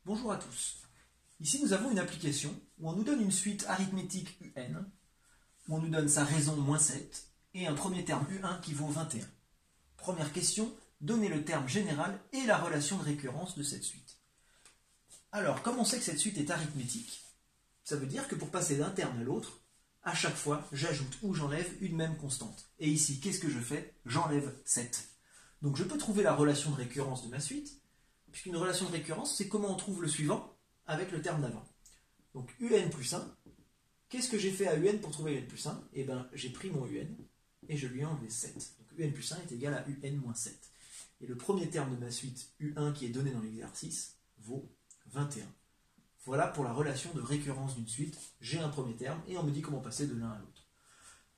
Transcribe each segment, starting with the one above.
Bonjour à tous. Ici nous avons une application où on nous donne une suite arithmétique UN, où on nous donne sa raison moins 7 et un premier terme U1 qui vaut 21. Première question, donnez le terme général et la relation de récurrence de cette suite. Alors, comme on sait que cette suite est arithmétique, ça veut dire que pour passer d'un terme à l'autre, à chaque fois, j'ajoute ou j'enlève une même constante. Et ici, qu'est-ce que je fais? J'enlève 7. Donc je peux trouver la relation de récurrence de ma suite, puisqu'une relation de récurrence, c'est comment on trouve le suivant avec le terme d'avant. Donc UN plus 1, qu'est-ce que j'ai fait à UN pour trouver UN plus 1? Eh bien, j'ai pris mon UN et je lui ai enlevé 7. Donc UN plus 1 est égal à UN moins 7. Et le premier terme de ma suite U1 qui est donné dans l'exercice vaut 21. Voilà pour la relation de récurrence d'une suite. J'ai un premier terme et on me dit comment passer de l'un à l'autre.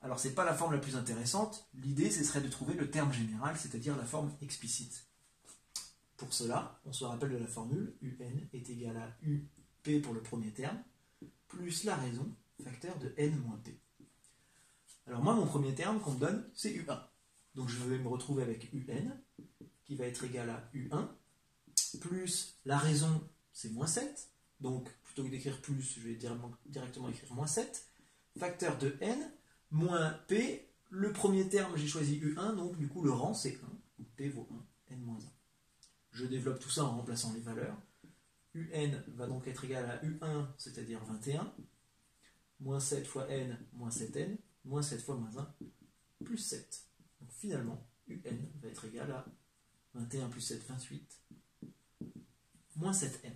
Alors, ce n'est pas la forme la plus intéressante. L'idée, ce serait de trouver le terme général, c'est-à-dire la forme explicite. Pour cela, on se rappelle de la formule, UN est égal à UP pour le premier terme, plus la raison, facteur de N moins P. Alors moi, mon premier terme qu'on me donne, c'est U1. Donc je vais me retrouver avec UN, qui va être égal à U1, plus la raison, c'est moins 7. Donc plutôt que d'écrire plus, je vais directement écrire moins 7. Facteur de N, moins P, le premier terme, j'ai choisi U1, donc du coup le rang, c'est 1. P vaut 1, N moins 1. Je développe tout ça en remplaçant les valeurs. UN va donc être égal à U1, c'est-à-dire 21, moins 7 fois N, moins 7N, moins 7 fois moins 1, plus 7. Donc finalement, UN va être égal à 21 plus 7, 28, moins 7N.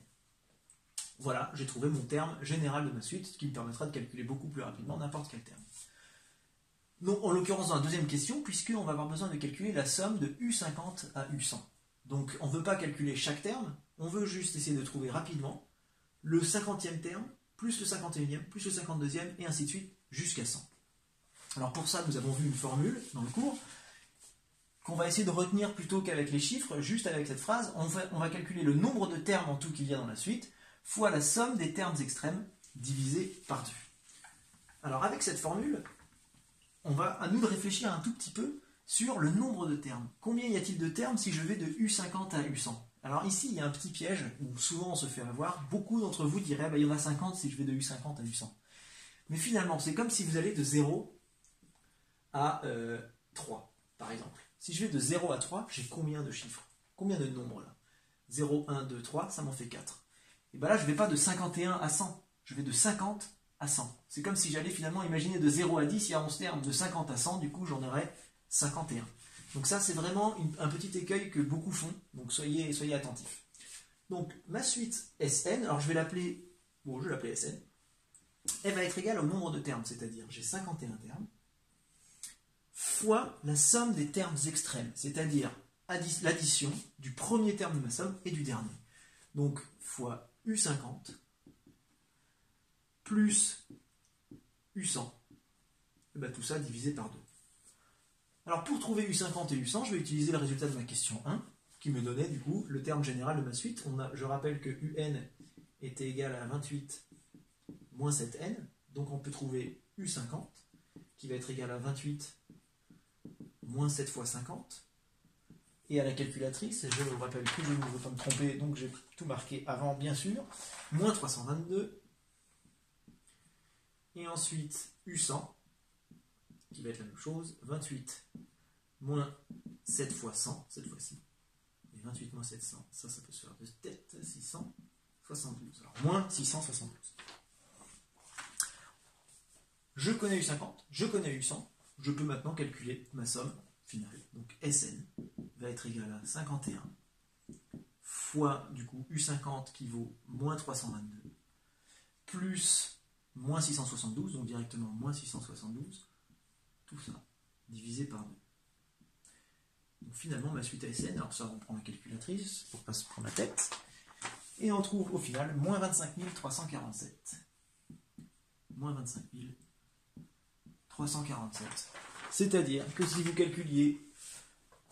Voilà, j'ai trouvé mon terme général de ma suite, ce qui me permettra de calculer beaucoup plus rapidement n'importe quel terme. Donc, en l'occurrence, dans la deuxième question, puisqu'on va avoir besoin de calculer la somme de U50 à U100. Donc on ne veut pas calculer chaque terme, on veut juste essayer de trouver rapidement le 50e terme, plus le 51e, plus le 52e, et ainsi de suite, jusqu'à 100. Alors pour ça, nous avons vu une formule dans le cours, qu'on va essayer de retenir plutôt qu'avec les chiffres, juste avec cette phrase, on va calculer le nombre de termes en tout qu'il y a dans la suite, fois la somme des termes extrêmes, divisé par 2. Alors avec cette formule, on va à nous de réfléchir un tout petit peu sur le nombre de termes. Combien y a-t-il de termes si je vais de U50 à U100? Alors ici, il y a un petit piège où souvent on se fait avoir. Beaucoup d'entre vous diraient, bah, il y en a 50 si je vais de U50 à U100. Mais finalement, c'est comme si vous allez de 0 à 3, par exemple. Si je vais de 0 à 3, j'ai combien de chiffres? Combien de nombres là? 0, 1, 2, 3, ça m'en fait 4. Et bien là, je ne vais pas de 51 à 100, je vais de 50 à 100. C'est comme si j'allais finalement imaginer de 0 à 10, il y a 11 termes, de 50 à 100, du coup j'en aurais 51. Donc ça, c'est vraiment un petit écueil que beaucoup font, donc soyez attentifs. Donc ma suite Sn, alors je vais l'appeler Sn, elle va être égale au nombre de termes, c'est-à-dire j'ai 51 termes, fois la somme des termes extrêmes, c'est-à-dire l'addition du premier terme de ma somme et du dernier. Donc fois U50 plus U100, et bien, tout ça divisé par 2. Alors pour trouver U50 et U100, je vais utiliser le résultat de ma question 1, qui me donnait du coup le terme général de ma suite. Je rappelle que UN était égal à 28 moins 7N, donc on peut trouver U50, qui va être égal à 28 moins 7 fois 50. Et à la calculatrice, je vous rappelle que je ne veux pas me tromper, donc j'ai tout marqué avant bien sûr, moins 322, et ensuite U100, qui va être la même chose, 28 moins 7 fois 100, cette fois-ci, et 28 moins 700, ça peut se faire de tête, 672, alors moins 672. Je connais U50, je connais U100, je peux maintenant calculer ma somme finale, donc Sn va être égal à 51 fois du coup U50 qui vaut moins 322, plus moins 672, donc directement moins 672, tout ça, divisé par 2. Donc finalement, ma suite à Sn, alors ça, on prend la calculatrice pour ne pas se prendre la tête, et on trouve au final moins 25 347. Moins 25 347. C'est-à-dire que si vous calculiez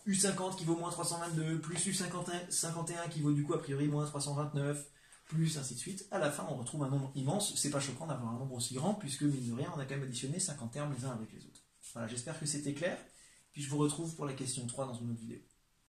U50 qui vaut moins 322, plus U51 qui vaut du coup a priori moins 329, plus ainsi de suite, à la fin on retrouve un nombre immense. C'est pas choquant d'avoir un nombre aussi grand, puisque mine de rien, on a quand même additionné 50 termes les uns avec les autres. Voilà, j'espère que c'était clair, puis je vous retrouve pour la question 3 dans une autre vidéo.